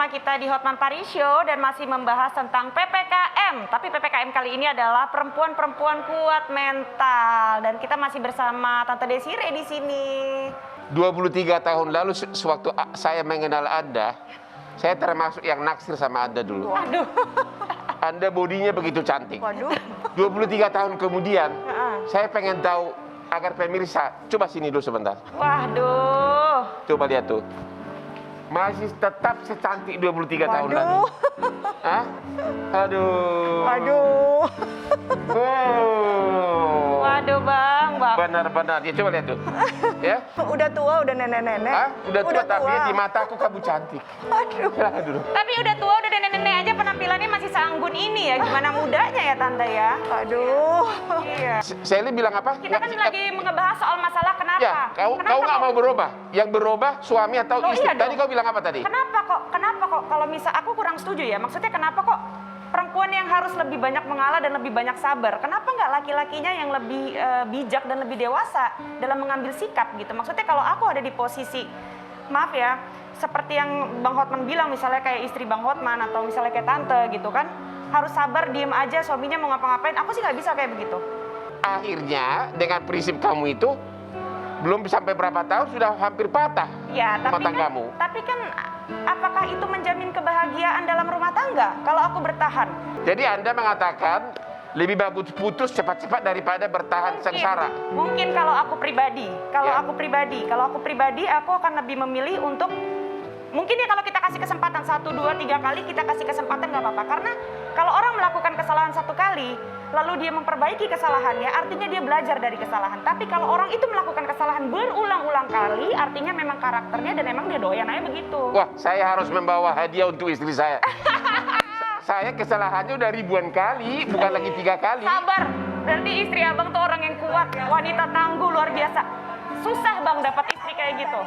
bersama kita di Hotman Paris Show dan masih membahas tentang PPKM. Tapi PPKM kali ini adalah perempuan-perempuan kuat mental. Dan kita masih bersama Tante Desire di sini. 23 tahun lalu sewaktu saya mengenal Anda, saya termasuk yang naksir sama Anda dulu. Aduh. Anda bodinya begitu cantik. Waduh. 23 tahun kemudian, saya pengen tahu agar pemirsa, coba sini dulu sebentar. Waduh. Coba lihat tuh. Masih tetap secantik 23 tahun lalu. Hah? Aduh. Waduh. Oh. Waduh bang. Benar-benar. Ya coba lihat tuh. Ya. Udah tua, udah nenek-nenek. Hah? Udah tua tapi di mataku kamu cantik. Aduh. Aduh. Tapi udah tua, udah nenek-nenek aja penampilannya masih seanggun ini ya. Gimana mudanya ya Tante ya? Aduh. Iya. Sally bilang apa? Kita kan lagi ngebahas soal masalah kenapa. Ya, kau nggak mau berubah. Yang berubah suami atau Oh, istri. iya Tadi dong. kau bilang apa tadi? Kenapa kok kalau misal aku kurang setuju ya, maksudnya kenapa kok perempuan yang harus lebih banyak mengalah dan lebih banyak sabar, kenapa nggak laki-lakinya yang lebih bijak dan lebih dewasa dalam mengambil sikap gitu. Maksudnya kalau aku ada di posisi, maaf ya, seperti yang Bang Hotman bilang, misalnya kayak istri Bang Hotman atau misalnya kayak tante gitu kan, harus sabar, diem aja, suaminya mau ngapa-ngapain, aku sih nggak bisa kayak begitu. Akhirnya dengan prinsip kamu itu belum sampai berapa tahun sudah hampir patah Ya, rumah tanggamu. tapi kan apakah itu menjamin kebahagiaan dalam rumah tangga kalau aku bertahan? Jadi Anda mengatakan lebih bagus putus cepat-cepat daripada bertahan sengsara. Mungkin kalau aku pribadi, Ya. kalau aku pribadi aku akan lebih memilih untuk mungkin ya kalau kita kasih kesempatan 1, 2, 3 kali kita kasih kesempatan nggak apa-apa. Karena kalau orang melakukan kesalahan 1 kali, lalu dia memperbaiki kesalahannya, artinya dia belajar dari kesalahan. Tapi kalau orang itu melakukan kesalahan berulang-ulang kali, artinya memang karakternya dan memang dia doyan aja begitu. Wah, saya harus membawa hadiah untuk istri saya. Saya kesalahannya udah ribuan kali, bukan lagi 3 kali. Sabar, berarti istri abang tuh orang yang kuat, wanita tangguh luar biasa. Susah bang dapat istri kayak gitu.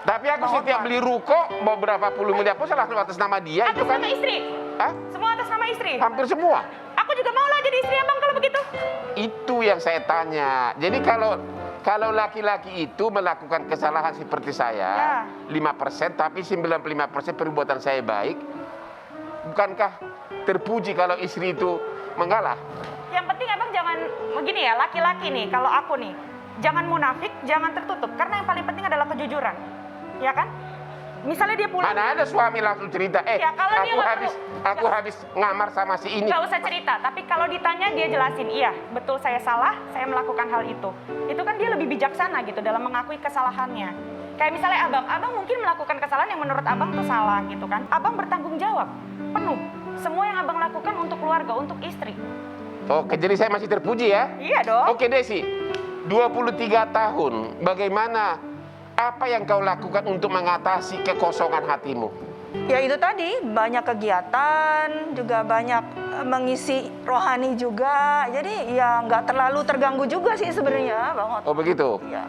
Tapi aku setiap beli ruko mau berapa puluh miliar pun selalu atas nama dia. Atas Itu kan nama istri? Hah? Semua atas nama istri? Hampir semua. Aku juga mau lah jadi istri abang kalau begitu. Itu yang saya tanya. Jadi kalau laki-laki itu melakukan kesalahan seperti saya, 5%, tapi 95% perbuatan saya baik, bukankah terpuji kalau istri itu mengalah? Yang penting abang jangan begini ya, laki-laki nih, kalau aku nih, jangan munafik, jangan tertutup. Karena yang paling penting adalah kejujuran. Ya kan? Misalnya dia pulang. Mana ada suami langsung cerita, Ya, kalau dia aku habis ngamar sama si ini. Gak usah cerita, tapi kalau ditanya dia jelasin, iya betul saya salah, saya melakukan hal itu. Itu kan dia lebih bijaksana gitu dalam mengakui kesalahannya. Kayak misalnya abang mungkin melakukan kesalahan yang menurut abang tuh salah gitu kan. Abang bertanggung jawab penuh. Semua yang abang lakukan untuk keluarga, untuk istri. Oke, jadi saya masih terpuji ya? Iya dong. Oke Desi, 23 tahun, bagaimana, apa yang kau lakukan untuk mengatasi kekosongan hatimu? Ya itu tadi, banyak kegiatan, juga banyak mengisi rohani juga. Jadi ya nggak terlalu terganggu juga sih sebenarnya, Bang Hot. Oh begitu? Iya.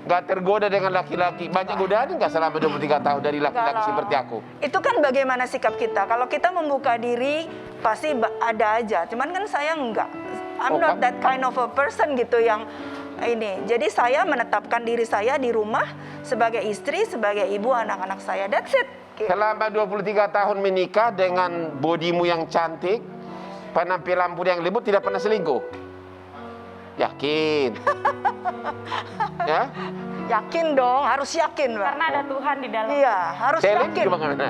Nggak tergoda dengan laki-laki? Banyak godaan nggak selama 23 tahun dari laki-laki Kalau- seperti aku? Itu kan bagaimana sikap kita. Kalau kita membuka diri, pasti ada aja. Cuman kan saya enggak. I'm not that kind of a person gitu yang ini. Jadi saya menetapkan diri saya di rumah sebagai istri, sebagai ibu anak-anak saya. That's it. Selama 23 tahun menikah dengan bodimu yang cantik, penampilanmu yang lembut, tidak pernah selingkuh? Yakin? Ya? Yakin dong, harus yakin, Pak. Karena ada Tuhan di dalam. Iya, harus Selin yakin. gimana?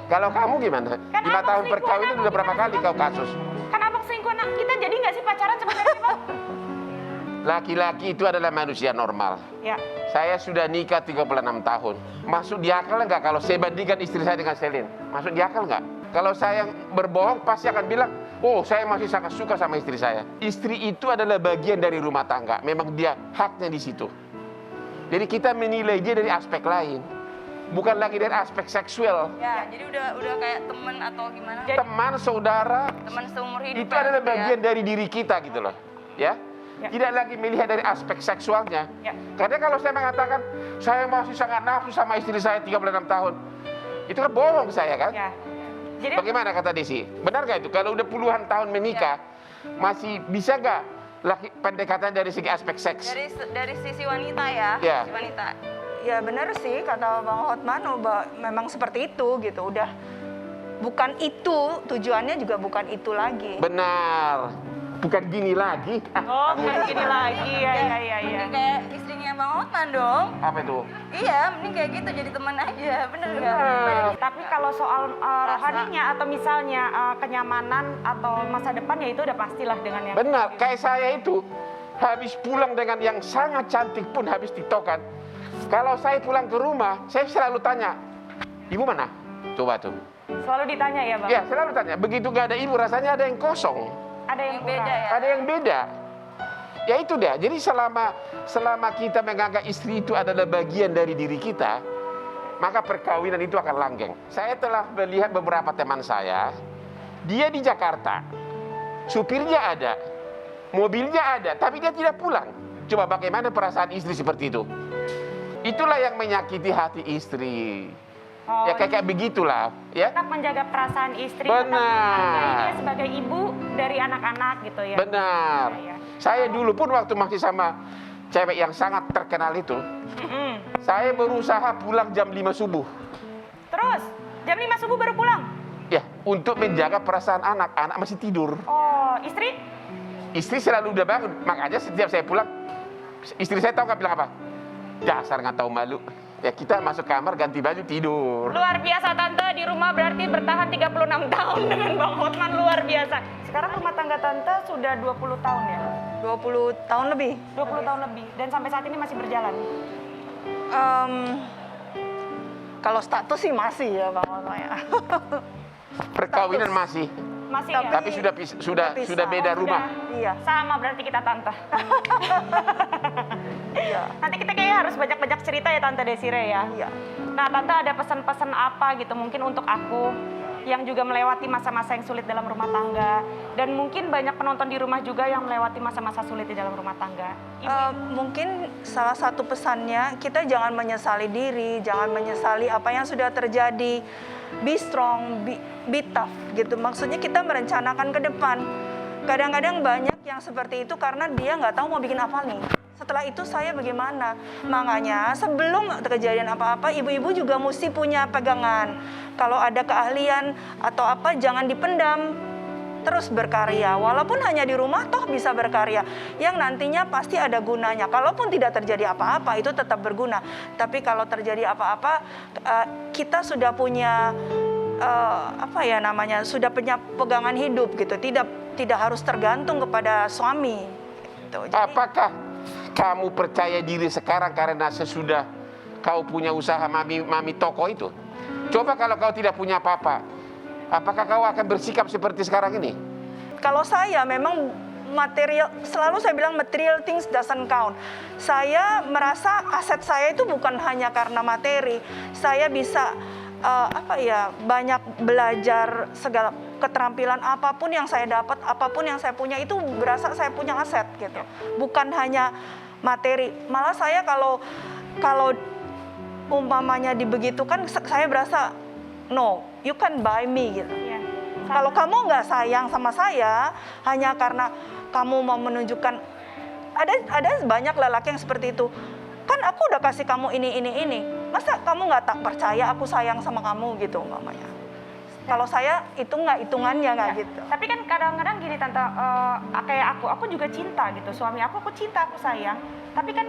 Kalau kamu gimana? Kan 5 tahun abang perkawinan selingkuh, udah berapa kali kau kasus? Kan abang selingkuh anak kita jadi nggak sih pacaran sebenarnya bang? Laki-laki itu adalah manusia normal. Ya. Saya sudah nikah 36 tahun. Masuk di akal nggak kalau saya bandingkan istri saya dengan Selin? Masuk di akal nggak? Kalau saya berbohong pasti akan bilang, oh saya masih sangat suka sama istri saya. Istri itu adalah bagian dari rumah tangga. Memang dia haknya di situ. Jadi kita menilai dia dari aspek lain. Bukan lagi dari aspek seksual. Ya, jadi udah kayak teman atau gimana? Teman, saudara, Teman seumur hidup. itu adalah bagian dari diri kita gitu loh. Ya? Tidak lagi melihat dari aspek seksualnya. Ya. Karena kalau saya mengatakan saya masih sangat nafsu sama istri saya 36 tahun, itu kan bohong saya kan? Ya. Jadi Bagaimana kata Desi? Benar gak itu? Kalau udah puluhan tahun menikah, masih bisa gak pendekatan dari segi aspek seks? Dari sisi wanita ya, Ya. sisi wanita. Ya benar sih kata Bang Hotman, memang seperti itu gitu. Udah bukan itu, tujuannya juga bukan itu lagi. Benar. Bukan gini lagi. Oh, kayak gini lagi ya. Mending kayak istrinya Bang Hotman dong. Apa itu? Iya, mending kayak gitu jadi teman aja. Bener nggak? Tapi kalau soal rohaninya atau misalnya kenyamanan atau masa depan ya itu udah pastilah dengan yang Benar. Kayak saya itu habis pulang dengan yang sangat cantik pun habis ditokan. Kalau saya pulang ke rumah, saya selalu tanya, ibu mana? Coba tuh. selalu ditanya ya Bang. Ya, selalu tanya. Begitu gak ada ibu, rasanya ada yang kosong. Ada yang Beda kurang. ya. Ada yang beda. Ya itu dia. Jadi selama kita menganggap istri itu adalah bagian dari diri kita, maka perkawinan itu akan langgeng. Saya telah melihat beberapa teman saya, dia di Jakarta, supirnya ada, mobilnya ada, tapi dia tidak pulang. Coba bagaimana perasaan istri seperti itu? Itulah yang menyakiti hati istri. Oh, Ya kayak begitulah, ya. tetap menjaga perasaan istri, Benar. tetap menghargai dia sebagai ibu dari anak-anak gitu ya. Benar. Ya, ya. Saya dulu pun waktu masih sama cewek yang sangat terkenal itu, saya berusaha pulang jam 5 subuh. Terus jam 5 subuh baru pulang. Ya, untuk menjaga perasaan anak. Anak masih tidur. Oh, istri? Istri selalu udah bangun. Makanya setiap saya pulang, istri saya tahu nggak bilang apa? Dasar nggak tahu malu. Ya kita masuk kamar ganti baju tidur. Luar biasa Tante, di rumah berarti bertahan 36 tahun dengan Bang Hotman, luar biasa. Sekarang rumah tangga Tante sudah 20 tahun ya? 20 tahun lebih. 20 tahun lebih, dan sampai saat ini masih berjalan? Kalau status sih masih ya Bang Hotman ya. Perkawinan masih. Masih Tapi- ya? Tapi sudah pisah. beda Oh, rumah. sudah. Iya. Sama berarti kita Tante. Iya. Nanti kita kayaknya harus banyak-banyak cerita ya Tante Desire ya. Iya. Nah Tante ada pesan-pesan apa gitu mungkin untuk aku yang juga melewati masa-masa yang sulit dalam rumah tangga, dan mungkin banyak penonton di rumah juga yang melewati masa-masa sulit di dalam rumah tangga. Mungkin salah satu pesannya, kita jangan menyesali diri, jangan menyesali apa yang sudah terjadi. Be strong, be tough gitu. Maksudnya kita merencanakan ke depan. Kadang-kadang banyak yang seperti itu karena dia nggak tahu mau bikin apa nih. Setelah itu saya bagaimana? Makanya sebelum kejadian apa-apa, ibu-ibu juga mesti punya pegangan. Kalau ada keahlian atau apa, jangan dipendam. Terus berkarya, walaupun hanya di rumah toh bisa berkarya yang nantinya pasti ada gunanya. Kalaupun tidak terjadi apa-apa itu tetap berguna. Tapi kalau terjadi apa-apa, kita sudah punya sudah punya pegangan hidup gitu. Tidak harus tergantung kepada suami. Gitu. Jadi, Apakah kamu percaya diri sekarang karena sesudah kau punya usaha mami toko itu? Coba kalau kau tidak punya apa-apa, apakah kau akan bersikap seperti sekarang ini? kalau saya memang material, selalu saya bilang material things doesn't count. Saya merasa aset saya itu bukan hanya karena materi. Saya bisa banyak belajar segala keterampilan apapun yang saya dapat, apapun yang saya punya itu berasa saya punya aset gitu. Bukan hanya materi. Malah saya kalau umpamanya dibegitukan, saya berasa no, you can buy me gitu. Iya. Kalau kamu nggak sayang sama saya hanya karena kamu mau menunjukkan, ada banyak lelaki yang seperti itu. Kan aku udah kasih kamu ini. Masa kamu nggak tak percaya aku sayang sama kamu gitu umpamanya. Kalau saya itu nggak hitungannya nggak Ya, gitu. Tapi kan kadang-kadang gini Tante, kayak aku juga cinta gitu. Suami aku cinta, aku sayang. Tapi kan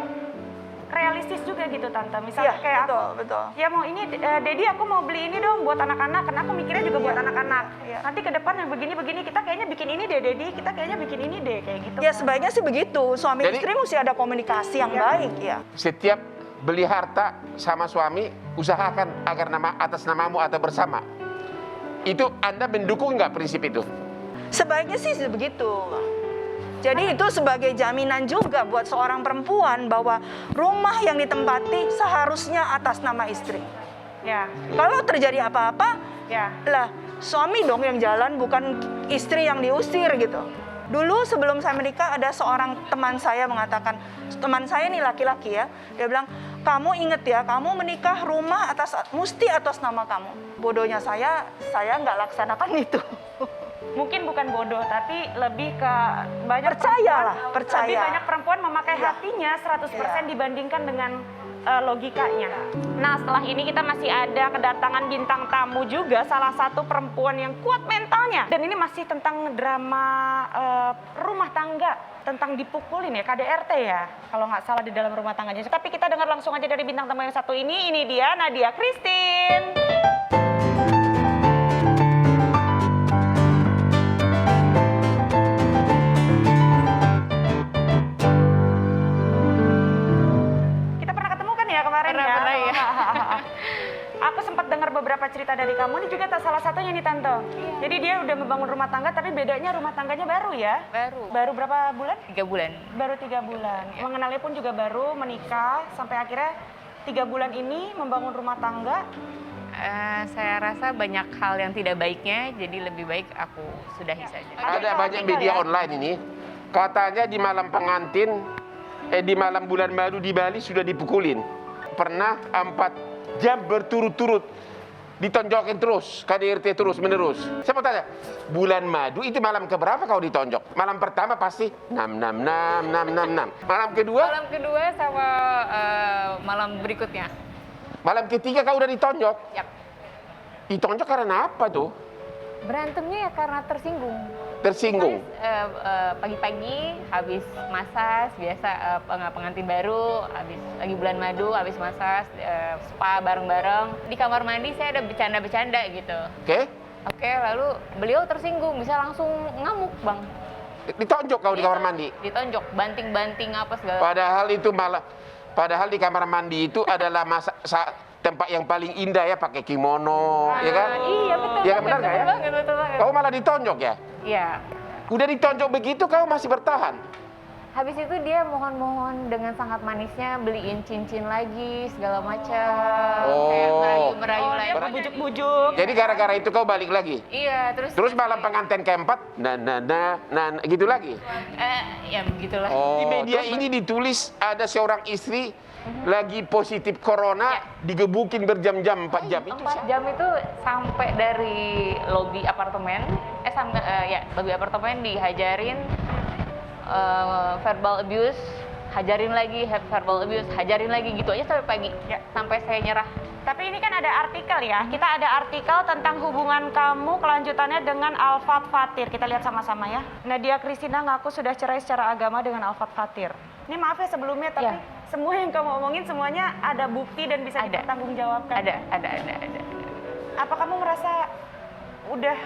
realistis juga gitu Tante. Misalnya Iya, kayak betul, aku, betul. ya mau ini, Dedi aku mau beli ini dong buat anak-anak. Karena aku mikirnya juga buat Iya, anak-anak. iya. Nanti ke depan yang begini-begini, kita kayaknya bikin ini deh Dedi. Kita kayaknya bikin ini deh, kayak gitu. Ya kan. sebaiknya sih begitu. Suami Jadi- istri mesti ada komunikasi yang Iya. baik ya. Setiap beli harta sama suami, usahakan agar atas namamu atau bersama. Itu Anda mendukung nggak prinsip itu? Sebaiknya sih begitu. Jadi itu sebagai jaminan juga buat seorang perempuan bahwa rumah yang ditempati seharusnya atas nama istri. Ya, Kalau terjadi apa-apa, ya. lah suami dong yang jalan, bukan istri yang diusir gitu. Dulu sebelum saya menikah ada seorang teman saya mengatakan, teman saya nih laki-laki ya, dia bilang, kamu inget ya, kamu menikah rumah mesti atas nama kamu. Bodohnya saya nggak laksanakan itu. Mungkin bukan bodoh, tapi lebih ke banyak Percayalah, perempuan, percaya. lebih banyak perempuan memakai Iya. hatinya 100% Iya. dibandingkan dengan logikanya. Nah, setelah ini kita masih ada kedatangan bintang tamu juga, salah satu perempuan yang kuat mentalnya. Dan ini masih tentang drama rumah tangga, tentang dipukulin ya, KDRT ya, kalau nggak salah di dalam rumah tangganya. Tapi kita dengar langsung aja dari bintang tamu yang satu ini dia Nadia Christine. Pernah ya. Aku sempat dengar beberapa cerita dari kamu, ini juga salah satunya nih Tante. Iya. Jadi dia udah membangun rumah tangga, tapi bedanya rumah tangganya baru ya? Baru. Baru berapa bulan? 3 bulan. Baru 3 bulan. Mengenalnya pun juga baru, menikah, sampai akhirnya 3 bulan ini membangun rumah tangga. Saya rasa banyak hal yang tidak baiknya, jadi lebih baik aku sudahi saja. Ada banyak media online ini, katanya di malam pengantin, di malam bulan madu di Bali sudah dipukulin. Pernah 4 jam berturut-turut ditonjokin terus, KDRT terus menerus. Saya mau tanya, bulan madu itu malam keberapa kau ditonjok? Malam pertama pasti 666. Malam kedua? Malam kedua sama malam berikutnya. Malam ketiga kau udah ditonjok? Yap. Ditonjok karena apa tuh? Berantemnya ya karena tersinggung. Tersinggung? Pagi-pagi habis masas, biasa pengantin baru, habis lagi bulan madu, habis masas, spa bareng-bareng. Di kamar mandi saya ada bercanda-bercanda gitu. Oke. Oke, lalu beliau tersinggung, bisa langsung ngamuk, Bang. Ditonjok kau di kamar mandi? Ditonjok, banting-banting apa segala. Padahal di kamar mandi itu adalah tempat yang paling indah ya, pakai kimono, ya kan? Iya, betul. Iya kan, benar nggak ya? Betul banget. Kau malah ditonjok ya? Iya. Udah ditonjok begitu kau masih bertahan? Habis itu dia mohon-mohon dengan sangat manisnya beliin cincin lagi segala macam. Oh. Kayak merayu lagi. Dia bujuk-bujuk. Jadi gara-gara itu kau balik lagi? Iya, Terus malam pengantin keempat, gitu lagi? Ya begitulah. Di media ini ditulis ada seorang istri lagi positif corona, digebukin berjam-jam, 4 jam. Itu 4 jam itu sampai dari lobi apartemen, lobi apartemen dihajarin, verbal abuse, hajarin lagi, verbal abuse, hajarin lagi, gitu aja sampai pagi, sampai saya nyerah. Tapi ini kan ada artikel ya, kita ada artikel tentang hubungan kamu kelanjutannya dengan Alfat Fatir. Kita lihat sama-sama ya. Nadia Christina ngaku sudah cerai secara agama dengan Alfat Fatir. Ini maaf ya sebelumnya, tapi semua yang kamu omongin semuanya ada bukti dan bisa dipertanggungjawabkan. Ada. Apa kamu merasa udah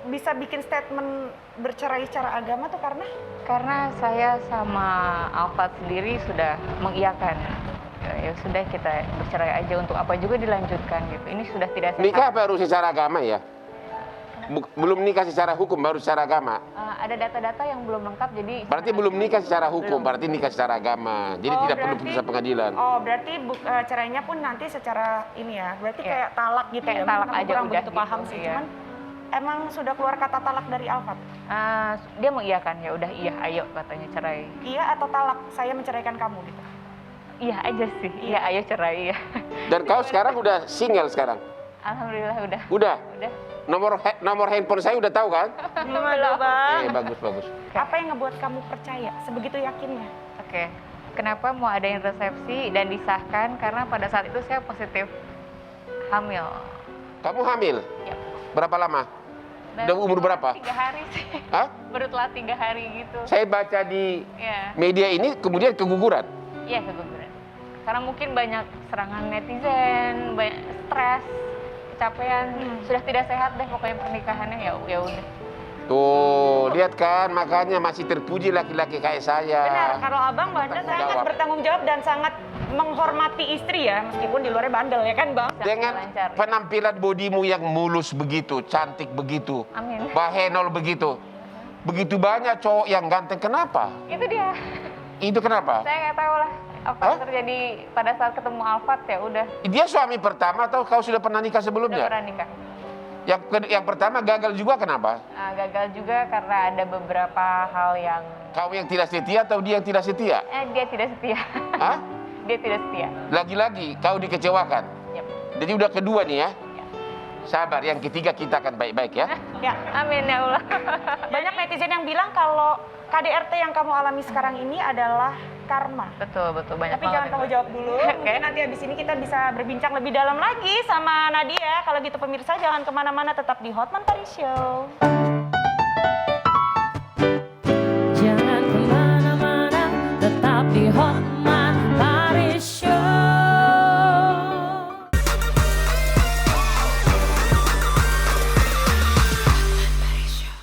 bisa bikin statement bercerai secara agama tuh karena? Karena saya sama Alfat sendiri sudah mengiyakan. Ya sudah, kita bercerai aja, untuk apa juga dilanjutkan gitu. Ini sudah tidak sehat. nikah baru secara agama ya? Belum nikah secara hukum, baru secara agama? Ada data-data yang belum lengkap, jadi... Berarti belum nikah secara hukum, berarti nikah secara agama. Jadi tidak perlu berarti- putusan pengadilan. Oh, berarti cerainya pun nanti secara ini ya. Berarti kayak talak gitu Kayak ya. talak Kamu aja kurang udah begitu paham gitu, sih. iya. Cuman emang sudah keluar kata talak dari Alfat? Dia mengiyakan, ya udah iya, ayo katanya cerai. Iya atau talak, saya menceraikan kamu gitu? Iya aja sih, iya ayo cerai ya. Dan kau sekarang udah single sekarang? Alhamdulillah udah. Udah? Udah. Nomor handphone saya udah tahu kan? Belum ada bang. Bagus. Apa yang ngebuat kamu percaya sebegitu yakinnya? Oke. Kenapa mau adain resepsi dan disahkan? Karena pada saat itu saya positif hamil. Kamu hamil? Ya. Berapa lama? Udah umur berapa? 3 hari sih. Hah? Baru telat 3 hari gitu. Saya baca di Iya. media ini kemudian keguguran. Iya, keguguran. Karena mungkin banyak serangan netizen, banyak stres, kecapean, sudah tidak sehat deh pokoknya pernikahannya, ya udah. Tuh, lihat kan, makanya masih terpuji laki-laki kayak saya. Benar, kalau abang bandel Bertanggung sangat jawab. bertanggung jawab dan sangat menghormati istri ya, meskipun di luarnya bandel ya kan bang? Dengan Lancar, ya. penampilan bodimu yang mulus begitu, cantik begitu, Amin. bahenol begitu. Begitu banyak cowok yang ganteng, kenapa? Itu dia. Itu kenapa? Saya nggak tahu lah apa yang terjadi pada saat ketemu Alfat, ya udah. Dia suami pertama atau kau sudah pernah nikah Udah sebelumnya? pernah nikah. Yang pertama gagal juga kenapa? Gagal juga karena ada beberapa hal yang Kau yang tidak setia atau dia yang tidak setia? dia tidak setia. Hah? Dia tidak setia. Lagi-lagi kau dikecewakan. Yep. Jadi udah kedua nih ya. Ya. Sabar, yang ketiga kita akan baik-baik ya. Ya, Amin ya Allah. banyak netizen yang bilang kalau KDRT yang kamu alami sekarang ini adalah karma. Betul, banyak Tapi banget jangan yang kamu gue- jawab dulu. Mungkin nanti habis ini kita bisa berbincang lebih dalam lagi sama Nadia. Kalau gitu pemirsa jangan kemana-mana, tetap di Hotman Paris Show.